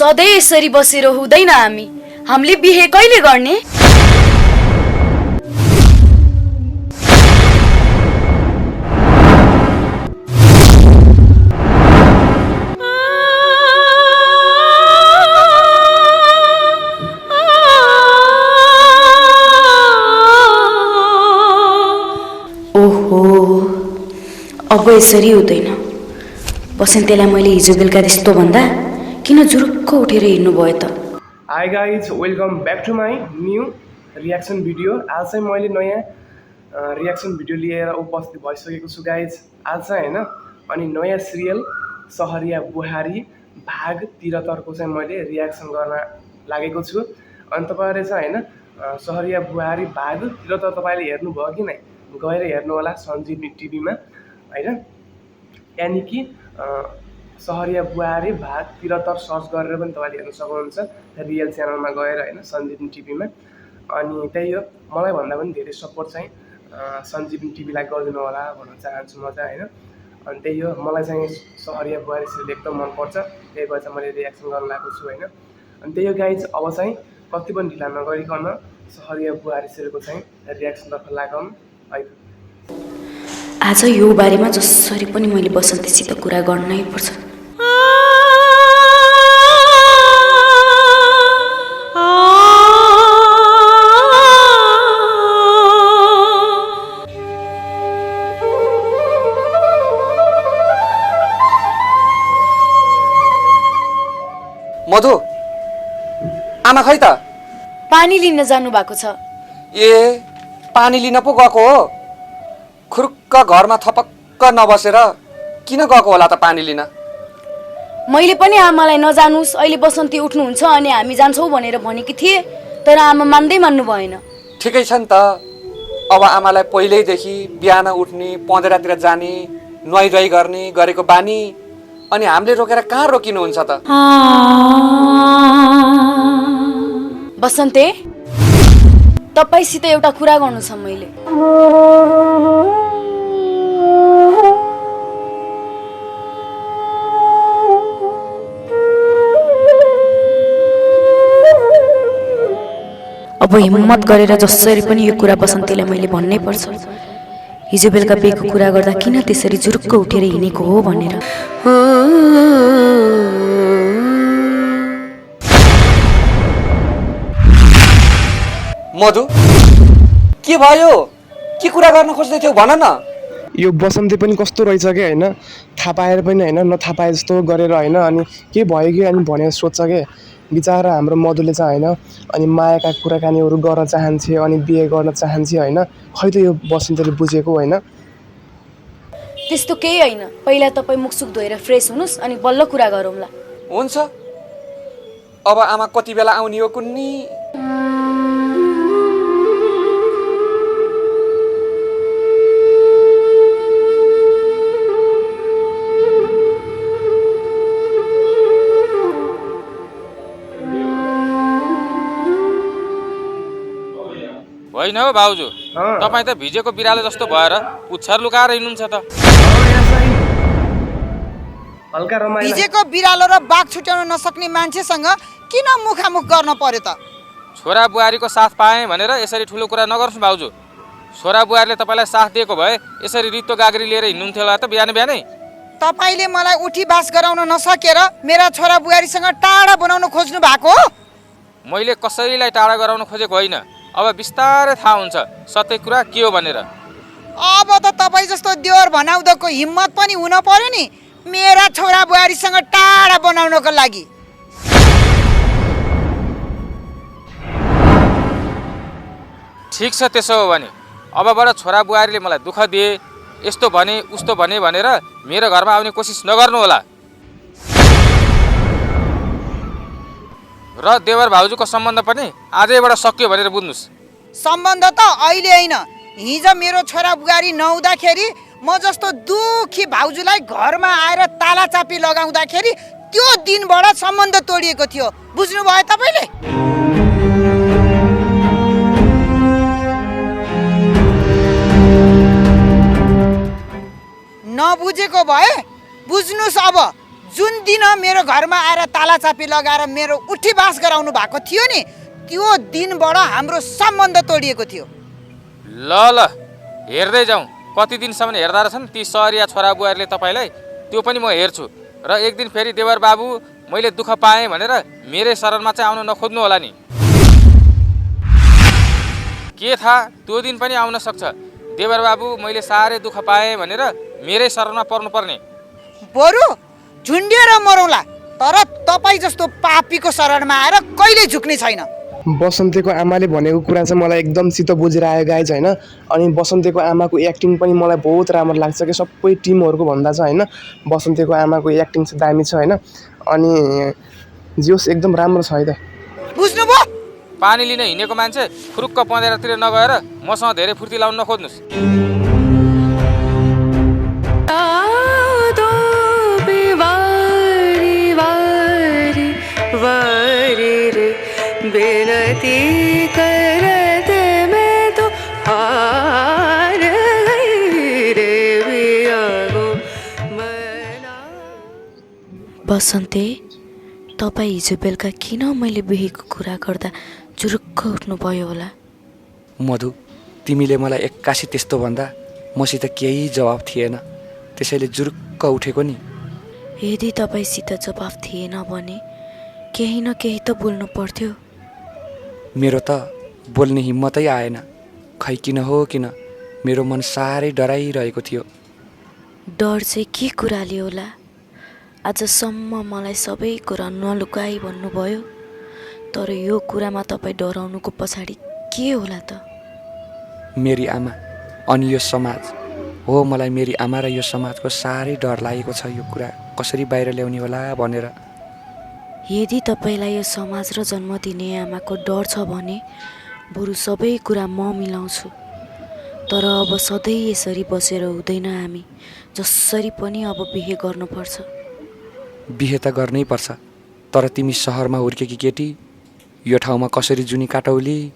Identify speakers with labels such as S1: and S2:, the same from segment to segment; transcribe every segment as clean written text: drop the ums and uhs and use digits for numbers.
S1: सधैँ यसरी बसेर हुँदैन हामीले बिहे कहिले गर्ने? अब यसरी हुँदैन। बसन्तीलाई मैले हिजो बेलुका त्यस्तो भन्दा किन जुरुक्क उठेर हिँड्नु भयो त?
S2: Hi guys, welcome back to my new reaction video. आज चाहिँ मैले नयाँ रियाक्सन भिडियो लिएर उपस्थित भइसकेको छु गाइज। आज चाहिँ होइन, अनि नयाँ सिरियल सहरिया बुहारी भाग 73 को चाहिँ मैले रियाक्सन गर्न लागेको छु। अनि तपाईँहरूले चाहिँ होइन सहरिया बुहारी भाग 73 तपाईँले हेर्नुभयो कि नै? गएर हेर्नु होला सञ्जीवनी टिभीमा होइन, यानि कि सहरिया बुहारी भाग 73 सर्च गरेर पनि तपाईँले हेर्न सक्नुहुन्छ रियल च्यानलमा गएर होइन, सञ्जीवनी टिभीमा। अनि त्यही हो, मलाई भन्दा पनि धेरै सपोर्ट चाहिँ सञ्जीवनी टिभीलाई गरिदिनु होला भन्न चाहन्छु म चाहिँ होइन। अनि त्यही हो, मलाई चाहिँ सहरिया बुहारी सिरियल एकदम मनपर्छ, त्यही भएर चाहिँ मैले रियाक्सन गर्न लागेको छु होइन। अनि त्यही हो गाइज, अब चाहिँ कति पनि ढिला नगरिकन सहरिया बुहारी सिरियलको चाहिँ रियाक्सनतर्फ लागौँ है।
S1: आज यो बारेमा जसरी पनि मैले बसन्तीसित कुरा गर्नै पर्छ।
S3: मधु, आमा खै त?
S1: पानी लिन जानु भएको छ।
S3: ए, पानी लिन पो गएको हो? खुरुक्क घरमा थपक्क नबसेर किन गएको होला त पानी लिन?
S1: मैले पनि आमालाई नजानुस्, अहिले बसन्ती उठ्नुहुन्छ अनि हामी जान्छौँ भनेर भनेकी थिएँ, तर आमा मान्नु भएन।
S3: ठिकै छ नि त, अब आमालाई पहिल्यैदेखि बिहान उठ्ने, पँधेरातिर जाने, नुहाइ गर्ने गरेको बानी, अनि हामीले रोकेर कहाँ रोकिनुहुन्छ त?
S1: बसन्ते, तपाईसित एउटा कुरा गर्नु छ मैले। अब हिम्मत गरेर जसरी पनि यो कुरा बसन्तीलाई मैले भन्नै पर्छ। हिजो बेलुका बेको कुरा गर्दा किन त्यसरी जुरुक्क उठेर हिँडेको हो भनेर।
S3: मधु, के भयो? के कुरा गर्न खोज्दै थियौ भन न?
S2: यो बसन्ती पनि कस्तो रहेछ कि होइन, थाहा पाएर पनि होइन, नथाहा पाए जस्तो गरेर होइन, अनि के भयो कि अनि भनेर सोध्छ कि बिचरा हाम्रो मधुले चाहिँ होइन, अनि मायाका कुराकानीहरू गर्न चाहन्थे, अनि बिहे गर्न चाहन्थे होइन। खै त यो बसन्तीले बुझेको होइन।
S1: त्यस्तो केही होइन, पहिला तपाईँ मुखसुख धोएर फ्रेस हुनुहोस् अनि बल्ल कुरा गरौँला।
S3: हुन्छ, अब आमा कति बेला आउने हो कुन्नी?
S4: होइन हो भाउजू, तपाईँ त भिजेको बिरालो जस्तो भएर पुच्छर लुकाएर हिँड्नुहुन्छ त।
S5: भिजेको बिरालो र बाघ छुट्याउन नसक्ने मान्छेसँग किन मुखामुख गर्न पर्यो त?
S4: छोरा बुहारीको साथ पाएँ भनेर यसरी ठुलो कुरा नगर्नुहोस् भाउजू। छोरा बुहारीले तपाईँलाई साथ दिएको भए यसरी रित्तो गाग्री लिएर हिँड्नुहुन्थ्यो होला त बिहानै बिहानै।
S5: तपाईँले मलाई उठी बास गराउन नसकेर मेरा छोरा बुहारीसँग टाढा बनाउन खोज्नु भएको हो?
S4: मैले कसैलाई टाढा गराउन खोजेको होइन, अब बिस्तारै थाहा हुन्छ सत्य कुरा के हो भनेर।
S5: अब त तपाईँ जस्तो देवर भनाउँदोको हिम्मत पनि हुन पर्यो नि मेरा छोरा बुहारीसँग टाढा बनाउनको लागि।
S4: ठिक छ, त्यसो हो भने अबबाट छोरा बुहारीले मलाई दुःख दिए, यस्तो भने उस्तो भने भनेर मेरो घरमा आउने कोसिस नगर्नु होला। र देवर भाउजूको सम्बन्ध पनि आजैबाट सक्यो भनेर बुझ्नुहोस्।
S5: सम्बन्ध त अहिले होइन, हिजो मेरो छोरा बुहारी नहुँदाखेरि म जस्तो दुखी भाउजूलाई घरमा आएर ताला चापी लगाउँदाखेरि त्यो दिनबाट सम्बन्ध तोडिएको थियो। बुझ्नुभयो तपाईँले? नबुझेको भए बुझ्नुस्। अब जुन दिन मेरो घरमा आएर तालाचापी लगाएर मेरो उठीबास गराउनु भएको थियो नि, त्यो दिनबाट हाम्रो सम्बन्ध तोडिएको थियो।
S4: ल ल हेर्दै जाउँ, कति दिनसम्म हेर्दा रहेछन् ती सहरिया छोरा बुहारीले तपाईँलाई, त्यो पनि म हेर्छु। र एक दिन फेरि देवर बाबु मैले दुःख पाएँ भनेर मेरै शरणमा चाहिँ आउन नखोज्नु होला नि। के थाहा, त्यो दिन पनि आउन सक्छ। देवर बाबु मैले साह्रै दुःख पाएँ भनेर मेरै शरणमा पर्नुपर्ने।
S5: बरु झुन्डिएर मरौँला, तर तपाईँ जस्तो पापीको शरणमा आएर कहिल्यै झुक्ने छैन।
S2: बसन्तीको आमाले भनेको कुरा चाहिँ मलाई एकदम चित्त बुझेर आयो गाइज होइन। अनि बसन्तीको आमाको एक्टिङ पनि मलाई बहुत राम्रो लाग्छ कि सबै टिमहरूको भन्दा चाहिँ होइन। बसन्तीको आमाको एक्टिङ चाहिँ दामी छ होइन। अनि जियोस् एकदम राम्रो छ है त।
S5: बुझ्नुभयो?
S4: पानी लिन हिँडेको मान्छे फुरुक्क पँधेरातिर नगएर मसँग धेरै फुर्ती लाउनु नखोज्नुहोस्।
S1: बेनती करत मैं तो हार गई रे बियागो मना। बसन्ते, तपाईँ हिजो बेलुका किन मैले बिहेको कुरा गर्दा जुरुक्क उठ्नुभयो होला?
S3: मधु, तिमीले मलाई एक्कासी त्यस्तो भन्दा मसित केही जवाब थिएन, त्यसैले जुरुक्क उठेको नि।
S1: यदि तपाईँसित जवाफ थिएन भने केही न केही त बोल्नु पर्थ्यो।
S3: मेरो त बोल्ने हिम्मतै आएन। खै किन हो किन मेरो मन साह्रै डराइरहेको थियो।
S1: डर चाहिँ के कुराले होला? आजसम्म मलाई सबै कुरा नलुकाई भन्नुभयो, तर यो कुरामा तपाईँ डराउनुको पछाडि के होला त?
S3: मेरी आमा अनि यो समाज हो। मलाई मेरी आमा र यो समाजको साह्रै डर लागेको छ यो कुरा कसरी बाहिर ल्याउने होला भनेर।
S1: यदि तपाईँलाई यो समाज र जन्म दिने आमाको डर छ भने बरु सबै कुरा म मिलाउँछु। तर अब सधैँ यसरी बसेर हुँदैन। हामी जसरी पनि अब बिहे गर्नुपर्छ।
S3: बिहे त गर्नै पर्छ, तर तिमी सहरमा हुर्केकी केटी, यो ठाउँमा कसरी जुनी काटौली?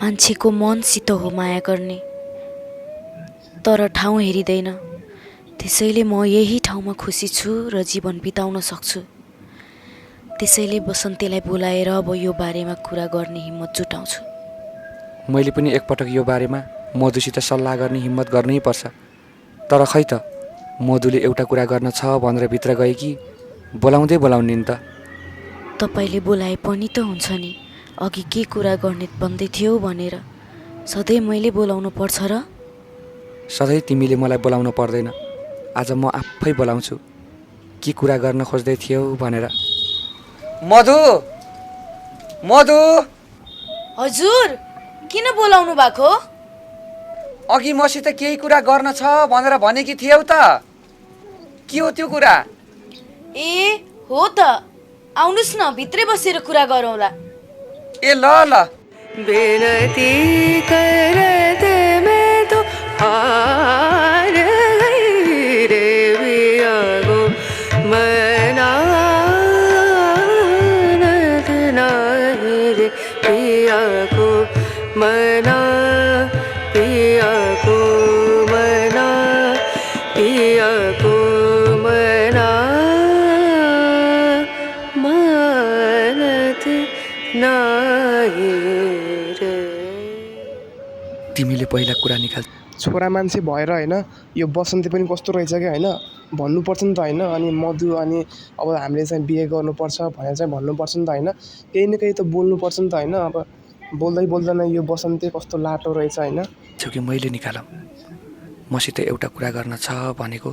S1: मान्छेको मनसित हो माया गर्ने, तर ठाउँ हेरिँदैन। त्यसैले म यही ठाउँमा खुसी छु र जीवन बिताउन सक्छु। त्यसैले बसन्तीलाई बोलाएर अब यो बारेमा कुरा गर्ने हिम्मत जुटाउँछु।
S3: मैले पनि एकपटक यो बारेमा मधुसित सल्लाह गर्ने हिम्मत गर्नै पर्छ। तर खै त मधुले एउटा कुरा गर्न छ भनेर भित्र गए कि बोलाउँदै बोलाउने नि त।
S1: तपाईँले बोलाए पनि त हुन्छ नि। अघि के कुरा गर्ने भन्दै थियो भनेर सधैँ मैले बोलाउनु पर्छ र?
S3: सधैँ तिमीले मलाई बोलाउनु पर्दैन। आज म आफै बोलाउँछु के कुरा गर्न खोज्दै थियौ भनेर। मधु, मधु!
S1: हजुर, किन बोलाउनु भएको?
S3: अघि मसित केही कुरा गर्न छ भनेर भनेकी थियौ त, के हो त्यो कुरा?
S1: ए हो त, आउनुस् न, भित्रै बसेर कुरा गरौँला।
S3: ए ल ल।
S1: बेनती करत मैं तो हार गई रे बियागो मना नहीं रे पिया को मना, पिया को मना, पिया को मना मानत नहीं रे।
S3: तिमीले पहिला कुरा निकाल।
S2: छोरा मान्छे भएर होइन, यो बसन्ती पनि कस्तो रहेछ क्या होइन, भन्नुपर्छ नि त होइन। अनि मधु अनि अब हामीले चाहिँ बिहे गर्नुपर्छ भनेर चाहिँ भन्नुपर्छ नि त होइन। केही न केही त बोल्नुपर्छ नि त होइन। अब बोल्दै बोल्दैन यो बसन्ती कस्तो लाटो रहेछ होइन।
S3: छौ कि मैले निकालौँ। मसित एउटा कुरा गर्न छ भनेको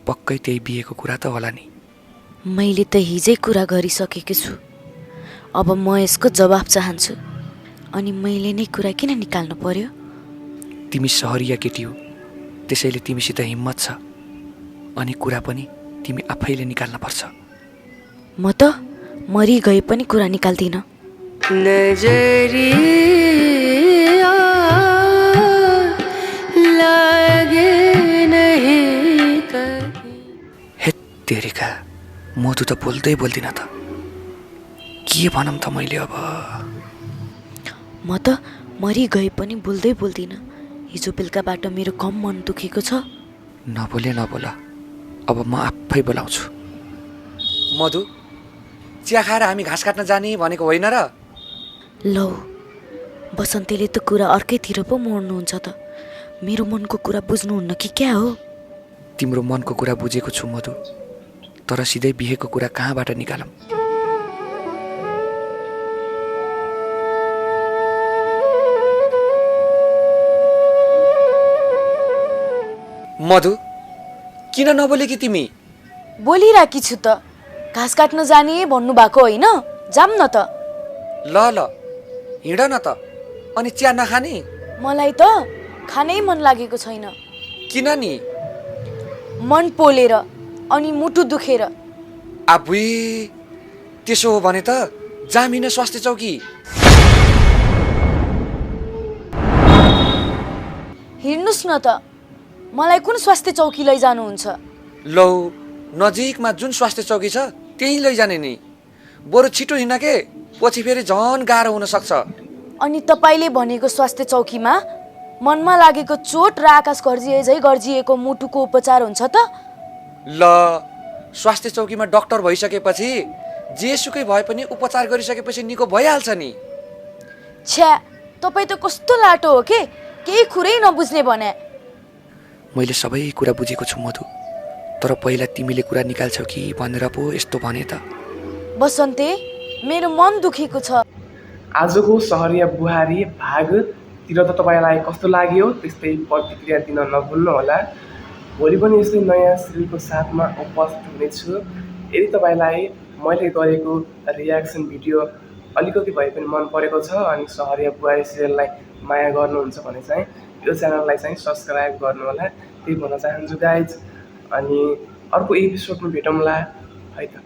S3: पक्कै त्यही बिहेको कुरा त होला नि।
S1: मैले त हिजै कुरा गरिसकेको छु। अब म यसको जवाफ चाहन्छु। अनि मैले नै कुरा किन निकाल्नु पर्यो?
S3: तिमी सहरिया केटी हो, त्यसैले तिमीसित हिम्मत छ। अनि कुरा पनि तिमी आफैले निकाल्न पर्छ।
S1: म त मरि गए पनि कुरा निकाल्दिनँ। नजरिया लागे नहीं कहीं।
S3: हे तेरिका, मधु त बोल्दै बोल्दिन त, के भनौँ त मैले अब?
S1: म त मरि गए पनि बोल्दै बोल्दिनँ। हिजो बेलुकाबाट मेरो कम मन दुखेको छ।
S3: नबोले नबोल, अब म आफै बोलाउँछु। मधु चिया खाएर हामी घाँस काट्न जाने भनेको होइन र?
S1: लौ बसन्तीले त कुरा अर्कैतिर पो मोड्नुहुन्छ त। मेरो मनको कुरा बुझ्नुहुन्न कि क्या हो?
S3: तिम्रो मनको कुरा बुझेको छु मधु, तर सिधै बिहेको कुरा कहाँबाट निकालौँ? मधु किन नबोलेकी तिमी?
S1: बोलिराकी छु त। घाँस काट्न जाने भन्नुभएको होइन? जाम न त।
S3: ल ल हिँड न त। अनि चिया नखाने?
S1: मलाई त खानै मन लागेको छैन।
S3: किन नि?
S1: मन पोलेर अनि मुटु दुखेर।
S3: आबुई त्यसो हो भने त जामिन स्वास्थ्य चौकी।
S1: हिँड्नुस् न त। मलाई कुन स्वास्थ्य चौकी लैजानुहुन्छ?
S3: लौ नजिकमा जुन स्वास्थ्य चौकी छ त्यहीँ लैजाने नि। बरु छिटो हिँड के, पछि फेरि झन् गाह्रो हुन सक्छ।
S1: अनि तपाईँले भनेको स्वास्थ्य चौकीमा मनमा लागेको चोट र आकाश गर्जिए झै गर्जिएको मुटुको उपचार हुन्छ त?
S3: ल स्वास्थ्य चौकीमा डाक्टर भइसकेपछि जेसुकै भए पनि उपचार गरिसकेपछि निको भइहाल्छ नि।
S1: छ्या, तपाईँ त कस्तो लाटो हो के, केही कुरै नबुझ्ने भने।
S3: मैले सबै कुरा बुझेको छु मधु, तर पहिला तिमीले कुरा निकाल्छौ कि भनेर पो यस्तो भने त।
S1: बसन्ते, मेरो मन दुखेको छ।
S2: आजको सहरिया बुहारी भागतिर त तपाईँलाई कस्तो लाग्यो त्यस्तै प्रतिक्रिया दिन नभुल्नु होला। भोलि पनि यस्तै नयाँ सिरियलको साथमा उपस्थित हुनेछु। यदि तपाईँलाई मैले गरेको रियाक्सन भिडियो अलिकति भए पनि मन परेको छ अनि सहरिया बुहारी सिरियललाई माया गर्नुहुन्छ भने चाहिँ यो च्यानललाई चाहिँ सब्सक्राइब गर्नु होला। त्यही भन्न चाहन्छु गाइज। अनि अर्को एपिसोडमा भेटौँला है त।